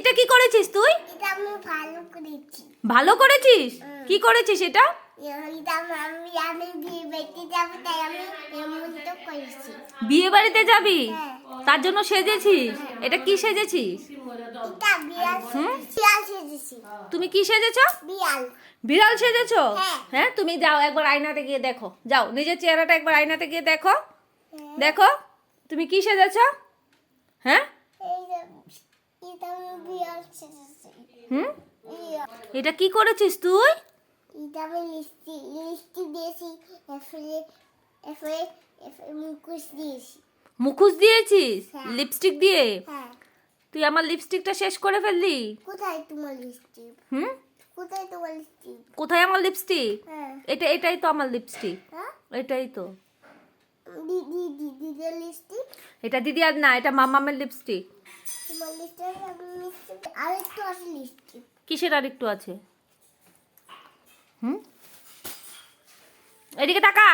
এটা কি করেছিস তুই? এটা আমি ভালো করেছি। ভালো করেছিস? কি করেছিস এটা? এটা আমি বিয়ে বাড়িতে যাবো তাই আমি এমন তো করেছি। বিয়ে বাড়িতে যাবি? হ্যাঁ। তার জন্য সেজেছিস? এটা কি সেজেছিস? এটা বিড়াল বিড়াল সেজেছি। তুমি কি সেজেছ? বিড়াল। বিড়াল সেজেছো? হ্যাঁ। হ্যাঁ, তুমি যাও একবার আয়নাতে গিয়ে দেখো। যাও নিজের চেহারাটা একবার আয়নাতে গিয়ে দেখো। হ্যাঁ। দেখো তুমি কি সেজেছ? হ্যাঁ? এটা আমি বিড়াল সেজেছি। হুম? বিড়াল। এটা কি করেছিস তুই? এটা আমি লিপস্টিক দিয়েছি, এরপরে এরপরে এরপরে মুখোশ দিয়েছি। মুখোশ দিয়েছিস? হ্যাঁ। লিপস্টিক দিয়ে? হ্যাঁ। তুই আমার লিপস্টিকটা শেষ করে ফেললি। কোথায় তোমার লিপস্টিক? হুম? কোথায় তোমার লিপস্টিক? কোথায় আমার লিপস্টিক? হ্যাঁ। এটাই তো আমার লিপস্টিক। হ্যাঁ? এটাই তো। দিদির লিপস্টিক? এটা দিদি আর না, এটা মামামের লিপস্টিক। তোমার লিপস্টিক আর একটু আছে লিপস্টিক। কিসের আর একটু আছে? হুম? এদিকে তাকা।